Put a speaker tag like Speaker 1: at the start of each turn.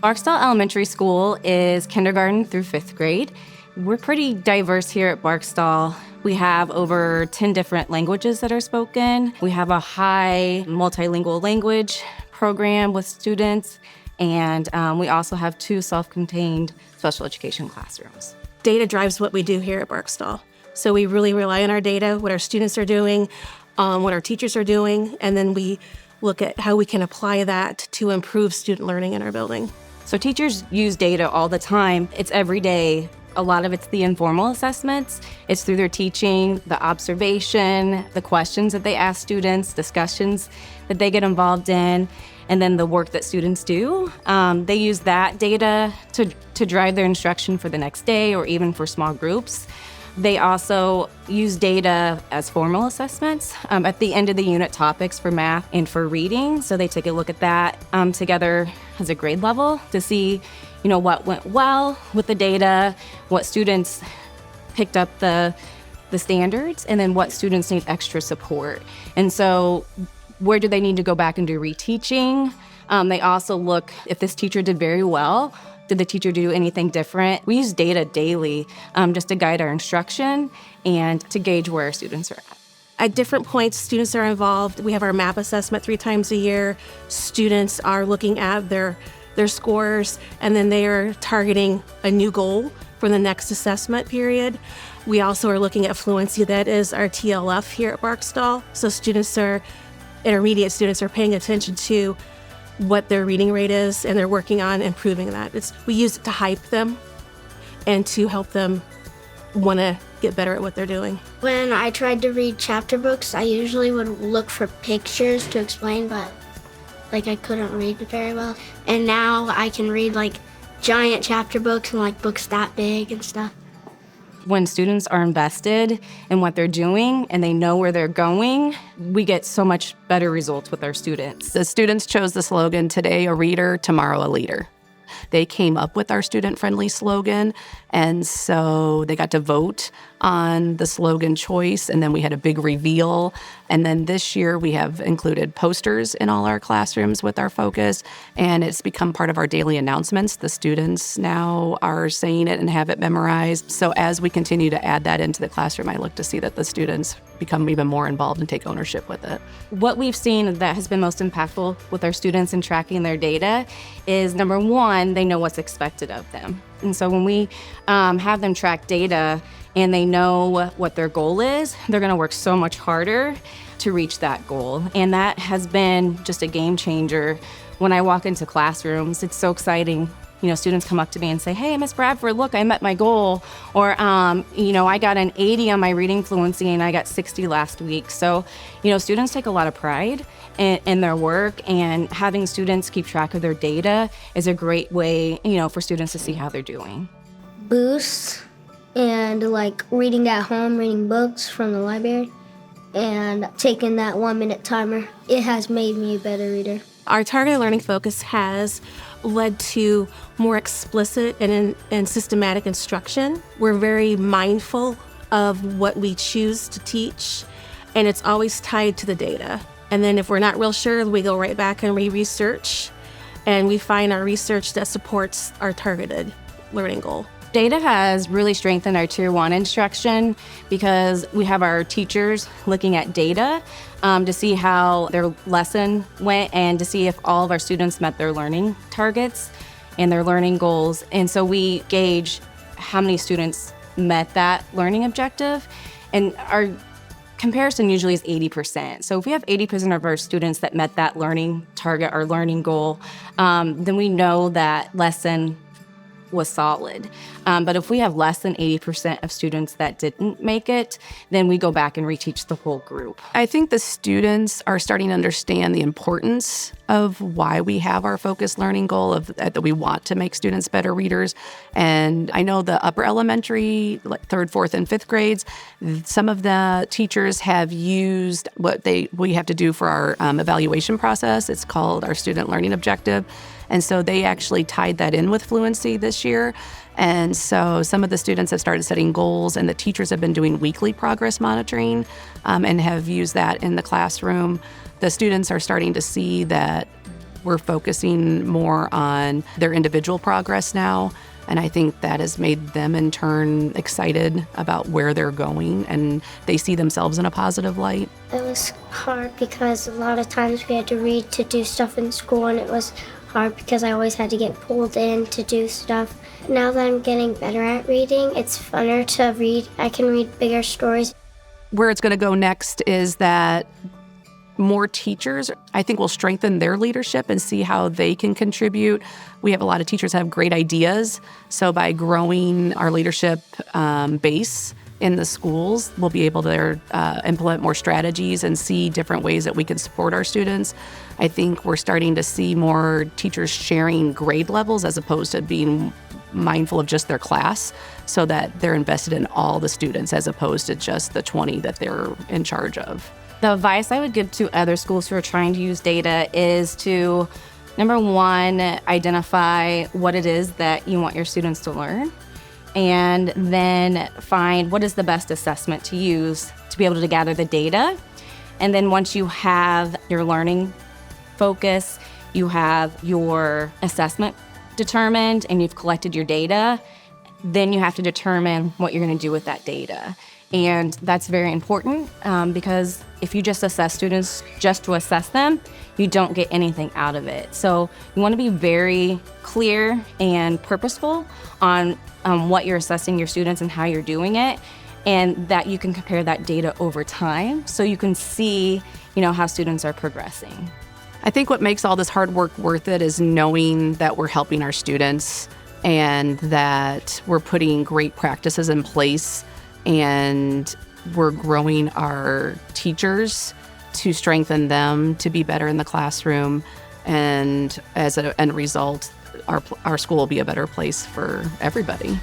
Speaker 1: Barkstall Elementary School is kindergarten through 5th grade. We're pretty diverse here at Barkstall. We have over 10 different languages that are spoken. We have a high multilingual language program with students, and we also have 2 self-contained special education classrooms.
Speaker 2: Data drives what we do here at Barkstall. So we really rely on our data, what our students are doing, what our teachers are doing, and then we look at how we can apply that to improve student learning in our building.
Speaker 1: So teachers use data all the time. It's every day. A lot of it's the informal assessments. It's through their teaching, the observation, the questions that they ask students, discussions that they get involved in, and then the work that students do. They use that data to drive their instruction for the next day or even for small groups. They also use data as formal assessments at the end of the unit topics for math and for reading. So they take a look at that together as a grade level to see, what went well with the data, what students picked up the standards, and then what students need extra support. And so where do they need to go back and do reteaching? They also look if this teacher did very well. Did the teacher do anything different? We use data daily just to guide our instruction and to gauge where our students are at.
Speaker 2: At different points, students are involved. We have our MAP assessment 3 times a year. Students are looking at their scores, and then they are targeting a new goal for the next assessment period. We also are looking at fluency. That is our TLF here at Barkstall. So intermediate students are paying attention to what their reading rate is, and they're working on improving that. We use it to hype them and to help them want to get better at what they're doing.
Speaker 3: When I tried to read chapter books, I usually would look for pictures to explain, but I couldn't read very well. And now I can read giant chapter books and books that big and stuff.
Speaker 1: When students are invested in what they're doing and they know where they're going, we get so much better results with our students.
Speaker 4: The students chose the slogan, "Today a reader, tomorrow a leader." They came up with our student-friendly slogan, and so they got to vote on the slogan choice, and then we had a big reveal. And then this year we have included posters in all our classrooms with our focus, and it's become part of our daily announcements. The students now are saying it and have it memorized. So as we continue to add that into the classroom, I look to see that the students become even more involved and take ownership with it.
Speaker 1: What we've seen that has been most impactful with our students in tracking their data is, number one, they know what's expected of them. And so when we have them track data and they know what their goal is, they're going to work so much harder to reach that goal. And that has been just a game changer. When I walk into classrooms, it's so exciting. Students come up to me and say, "Hey, Miss Bradford, look, I met my goal." Or, I got an 80 on my reading fluency and I got 60 last week. So, students take a lot of pride in their work, and having students keep track of their data is a great way, for students to see how they're doing.
Speaker 3: Boosts and reading at home, reading books from the library, and taking that 1-minute timer. It has made me a better reader.
Speaker 2: Our targeted learning focus has led to more explicit and systematic instruction. We're very mindful of what we choose to teach, and it's always tied to the data. And then if we're not real sure, we go right back and research, and we find our research that supports our targeted learning goal.
Speaker 1: Data has really strengthened our Tier 1 instruction because we have our teachers looking at data to see how their lesson went and to see if all of our students met their learning targets and their learning goals. And so we gauge how many students met that learning objective. And our comparison usually is 80%. So if we have 80% of our students that met that learning target or learning goal, then we know that lesson was solid. But if we have less than 80% of students that didn't make it, then we go back and reteach the whole group.
Speaker 4: I think the students are starting to understand the importance of why we have our focused learning goal that we want to make students better readers. And I know the upper elementary, 3rd, 4th, and 5th grades, some of the teachers have used what we have to do for our evaluation process. It's called our student learning objective. And so they actually tied that in with fluency this year. And so some of the students have started setting goals, and the teachers have been doing weekly progress monitoring and have used that in the classroom. The students are starting to see that we're focusing more on their individual progress now. And I think that has made them in turn excited about where they're going, and they see themselves in a positive light.
Speaker 3: It was hard because a lot of times we had to read to do stuff in school, and it was hard because I always had to get pulled in to do stuff. Now that I'm getting better at reading, it's funner to read. I can read bigger stories.
Speaker 4: Where it's going to go next is that more teachers, I think, will strengthen their leadership and see how they can contribute. We have a lot of teachers that have great ideas. So by growing our leadership base in the schools, we'll be able to implement more strategies and see different ways that we can support our students. I think we're starting to see more teachers sharing grade levels as opposed to being mindful of just their class, so that they're invested in all the students as opposed to just the 20 that they're in charge of.
Speaker 1: The advice I would give to other schools who are trying to use data is to, number one, identify what it is that you want your students to learn, and then find what is the best assessment to use to be able to gather the data. And then once you have your learning focus, you have your assessment determined, and you've collected your data, then you have to determine what you're going to do with that data. And that's very important because if you just assess students just to assess them, you don't get anything out of it. So you want to be very clear and purposeful on what you're assessing your students and how you're doing it, and that you can compare that data over time so you can see, how students are progressing.
Speaker 4: I think what makes all this hard work worth it is knowing that we're helping our students and that we're putting great practices in place, and we're growing our teachers to strengthen them to be better in the classroom. And as an end result, our school will be a better place for everybody.